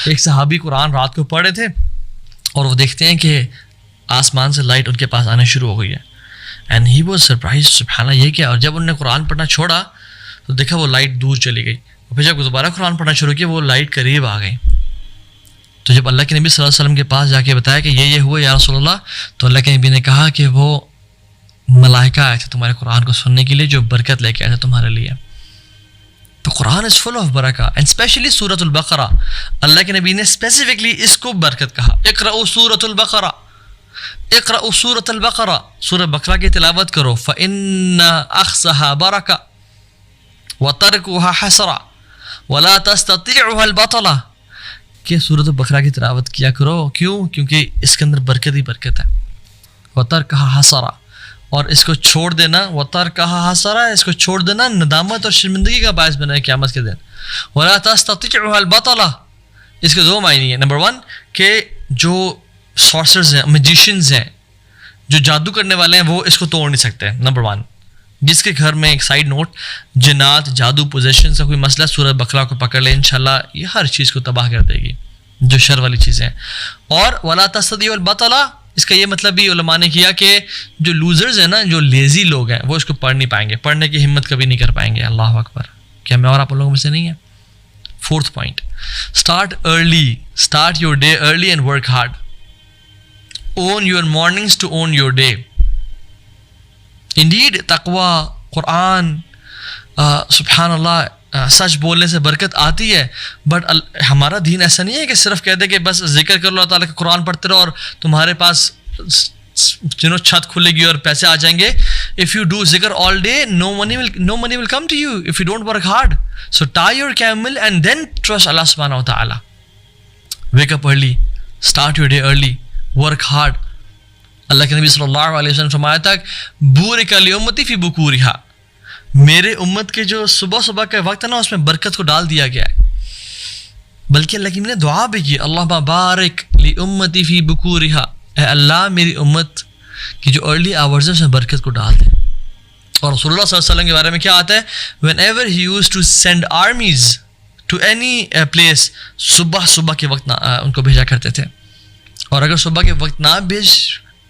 ایک صحابی قرآن رات کو پڑھ رہے تھے اور وہ دیکھتے ہیں کہ آسمان سے لائٹ ان کے پاس آنا شروع ہو گئی ہے. اینڈ ہی واز سرپرائز, سبحان اللہ یہ کیا. اور جب انہوں نے قرآن پڑھنا چھوڑا تو دیکھا وہ لائٹ دور چلی گئی. اور پھر جب دوبارہ قرآن پڑھنا شروع کیا وہ لائٹ قریب آ گئی. تو جب اللہ کے نبی صلی اللہ علیہ وسلم کے پاس جا کے بتایا کہ یہ ہوا یا رسول اللہ, تو اللہ کے نبی نے کہا کہ وہ ملائکہ آئے تھے تمہارے قرآن کو سننے کے لیے جو برکت لے کے آئے تھے تمہارے لیے. تو قرآن از فل آف برکہ, اینڈ اسپیشلی سورۃ البقرہ. اللہ کے نبی نے اسپیسیفکلی اس کو برکت کہا, اقرأوا سورۃ البقرہ, اقرأوا سورۃ البقرہ, سورہ بقرہ کی تلاوت کرو. فإن أخذها برکہ وترکها حسرہ ولا تستطيعها البطلہ, کہ سورۃ البقرہ کی تلاوت کیا کرو. کیوں؟ کیونکہ اس کے اندر برکت ہی برکت ہے. وترکها حسرہ, اور اس کو چھوڑ دینا, وترکها حسرہ, اس کو چھوڑ دینا ندامت اور شرمندگی کا باعث بنا ہے قیامت کے دن. ولا تستطيعها البطلہ, اس کے دو معنی ہیں. نمبر 1 کہ جو سارسرز ہیں, میجیشنز ہیں, جو جادو کرنے والے ہیں, وہ اس کو توڑ نہیں سکتے. نمبر 1, جس کے گھر میں, ایک سائیڈ نوٹ, جنات, جادو, پوزیشن سے کوئی مسئلہ, سورۃ بقرہ کو پکڑ لے انشاءاللہ یہ ہر چیز کو تباہ کر دے گی جو شر والی چیزیں ہیں. اور ولا تستطيعوا البطلہ, اس کا یہ مطلب بھی علماء نے کیا کہ جو لوزرز ہیں نا, جو لیزی لوگ ہیں, وہ اس کو پڑھ نہیں پائیں گے, پڑھنے کی ہمت کبھی نہیں کر پائیں گے. اللہ اکبر, کیا میں اور آپ لوگوں میں سے نہیں ہیں؟ 4th point, start early, start your day early and work hard. own your mornings to own your day. Indeed, تقوی, قرآن, سبحان اللہ, سچ بولنے سے برکت آتی ہے. بٹ ہمارا دین ایسا نہیں ہے کہ صرف کہہ دے کہ بس ذکر کر لو, اللہ تعالیٰ کا قرآن پڑھتے رہو اور تمہارے پاس چھت کھلے گی اور پیسے آ جائیں گے. If you do zikr all day, no money will come to you if you don't work hard. So tie your camel and then trust Allah subhanahu wa ta'ala. Wake up early, start your day early, work hard. اللہ کے نبی صلی اللہ علیہ وسلم فرمایا تھا, بورک لامتی فی بکورہا, میرے امت کے جو صبح کا وقت ہے نا, اس میں برکت کو ڈال دیا گیا ہے. بلکہ اللہ کے نبی نے دعا بھی کی, اللہ بارک لامتی فی بکورہا, اے اللہ میری امت کی جو ارلی آورز ہیں اس میں برکت کو ڈال دیں. اور رسول اللہ صلی اللہ علیہ وسلم کے بارے میں کیا آتا ہے, whenever he used to send armies to any place, صبح کے وقت ان کو بھیجا کرتے تھے. اور اگر صبح کے وقت نہ بھیج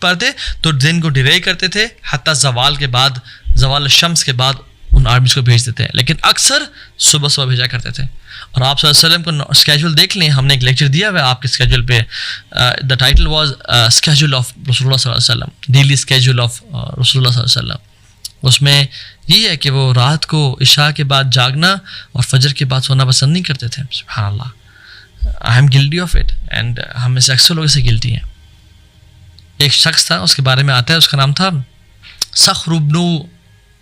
پاتے تو دن کو ڈیلے کرتے تھے, حتیٰ زوال کے بعد, زوال الشمس کے بعد ان آرمیز کو بھیجتے تھے. لیکن اکثر صبح بھیجا کرتے تھے. اور آپ صلی اللہ علیہ وسلم کو اسکیجول دیکھ لیں, ہم نے ایک لیکچر دیا ہوا ہے آپ کے اسکیجول پہ. The title was schedule of رسول اللہ صلی اللہ علیہ وسلم, ڈیلی اسکیجول آف رسول اللہ صلی اللہ علیہ وسلم. اس میں یہ ہے کہ وہ رات کو عشاء کے بعد جاگنا اور فجر کے بعد سونا پسند نہیں کرتے تھے. سبحان اللہ, I am guilty of it, and ہم میں سے اکثر لوگ اسے گلٹی ہیں. ایک شخص تھا, اس کے بارے میں آتا ہے, اس کا نام تھا صخر بن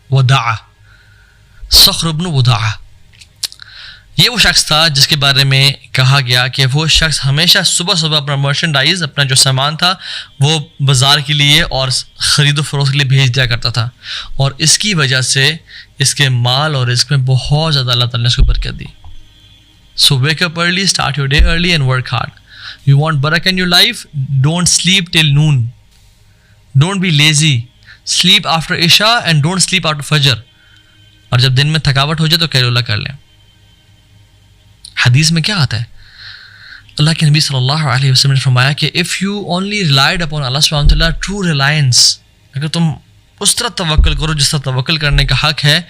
وداعہ. صخر بن وداعہ یہ وہ شخص تھا جس کے بارے میں کہا گیا کہ وہ شخص ہمیشہ صبح اپنا مرچنڈائز, اپنا جو سامان تھا وہ بازار کے لیے اور خرید و فروخت کے لیے بھیج دیا کرتا تھا. اور اس کی وجہ سے اس کے مال اور رزق میں بہت زیادہ اللہ تعالیٰ نے اس کو برکت دی. So wake up early, start your day early and work hard. You want barakah in your life? Don't sleep till noon. Don't be lazy. Sleep after Isha and don't sleep after Fajr. اور جب دن میں تھکاوٹ ہو جائے تو قیلولہ کر لیں. حدیث میں کیا آتا ہے, اللہ کے نبی صلی اللہ علیہ وسلم نے فرمایا کہ if you only relied upon Allah subhanahu wa ta'ala, true reliance, اگر تم اس طرح توکل کرو جس طرح توکل کرنے کا حق ہے,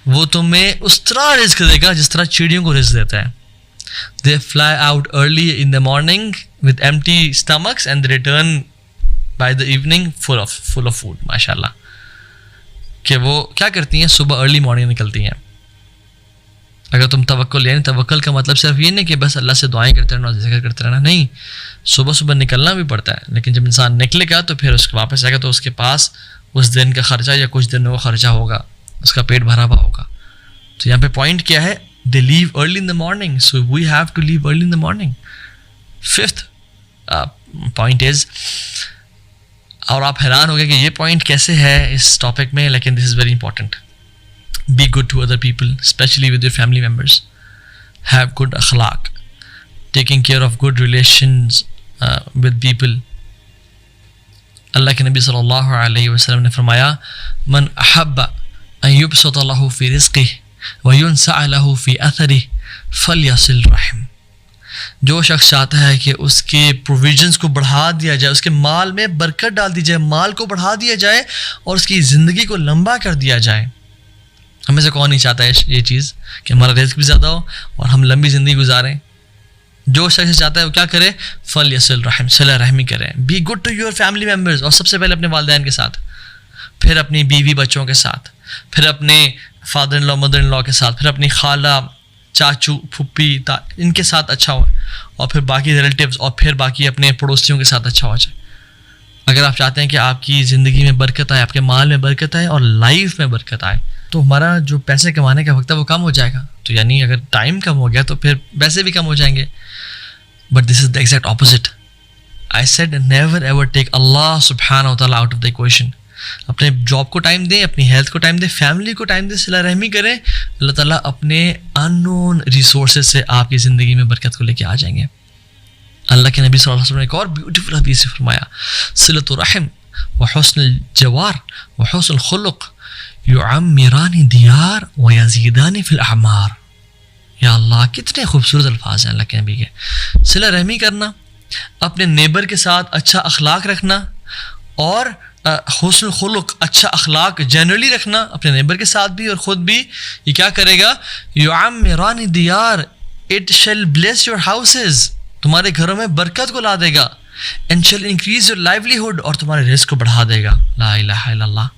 وہ تمہیں اس طرح رزق دے گا جس طرح چڑیوں کو رزق دیتا ہے. They fly out early in the morning with empty stomachs and they return by the evening full of food. ماشاءاللہ, کہ وہ کیا کرتی ہیں, صبح ارلی مارننگ نکلتی ہیں. اگر تم توکل, یعنی توکل کا مطلب صرف یہ نہیں کہ بس اللہ سے دعائیں کرتے رہنا, ذکر کرتے رہنا, نہیں, صبح نکلنا بھی پڑتا ہے. لیکن جب انسان نکلے گا تو پھر اس کے واپس آئے گا تو اس کے پاس اس دن کا خرچہ یا کچھ دنوں کا خرچہ ہوگا, اس کا پیٹ بھرا ہوا ہوگا. تو یہاں پہ پوائنٹ کیا ہے, they leave early in the morning, so we have to leave early in the morning. 5th point is, اور آپ حیران ہو گئے کہ یہ پوائنٹ کیسے ہے اس ٹاپک میں, لیکن this is very important. Be good to other people, especially with your family members. Have good akhlaq, taking care of good relations with people. اللہ کے نبی صلی اللہ علیہ وسلم نے فرمایا, من احب ان یبسط له فی رزقہ وَيُنْسَعَ لَهُ فِي أَثَرِهِ فَلْيَصِلْ رَحِمْ. جو شخص چاہتا ہے کہ اس کے پروویژنس کو بڑھا دیا جائے، اس کے مال میں برکت ڈال دی جائے، مال کو بڑھا دیا جائے اور اس کی زندگی کو لمبا کر دیا جائے، ہمیں سے کون نہیں چاہتا ہے یہ چیز کہ ہمارا رزق بھی زیادہ ہو اور ہم لمبی زندگی گزاریں؟ جو شخص چاہتا ہے وہ کیا کرے؟ فلیصل رحم، صلہ رحمی کریں، be good to your family members, اور سب سے پہلے اپنے والدین کے ساتھ، پھر اپنی بیوی بچوں کے ساتھ، پھر اپنے فادر ان لا مدر ان لا کے ساتھ، پھر اپنی خالہ چاچو پھپھی ان کے ساتھ اچھا ہو، اور پھر باقی ریلیٹیوز، اور پھر باقی اپنے پڑوسیوں کے ساتھ اچھا ہو جائے۔ اگر آپ چاہتے ہیں کہ آپ کی زندگی میں برکت آئے، آپ کے مال میں برکت آئے اور لائف میں برکت آئے، تو ہمارا جو پیسے کمانے کا وقت ہے وہ کم ہو جائے گا۔ تو یعنی اگر ٹائم کم ہو گیا تو پھر پیسے بھی کم ہو جائیں گے۔ But this is the exact opposite. I said never ever take اللہ سبحانہ و تعالیٰ آؤٹ آف دا ایکویشن۔ اپنے جاب کو ٹائم دیں، اپنی ہیلتھ کو ٹائم دیں، فیملی کو ٹائم دیں، صلہ رحمی کریں، اللہ تعالیٰ اپنے ان نون ریسورسز سے آپ کی زندگی میں برکت کو لے کے آ جائیں گے۔ اللہ کے نبی صلی اللہ علیہ وسلم نے ایک اور بیوٹیفل حدیث سے فرمایا، صلۃ الرحم وحسن الجوار وحسن الخلق یعمران دیار ویزیدان فی الاعمار۔ یا اللہ، کتنے خوبصورت الفاظ ہیں اللہ کے نبی کے۔ صلہ رحمی کرنا، اپنے نیبر کے ساتھ اچھا اخلاق رکھنا، اور حسن الخلق، اچھا اخلاق جنرلی رکھنا اپنے نیبر کے ساتھ بھی اور خود بھی، یہ کیا کرے گا؟ یعمران دیار، it shall bless your houses, تمہارے گھروں میں برکت کو لا دے گا، and shall increase your livelihood, اور تمہارے رزق کو بڑھا دے گا۔ لا الہ الا اللہ۔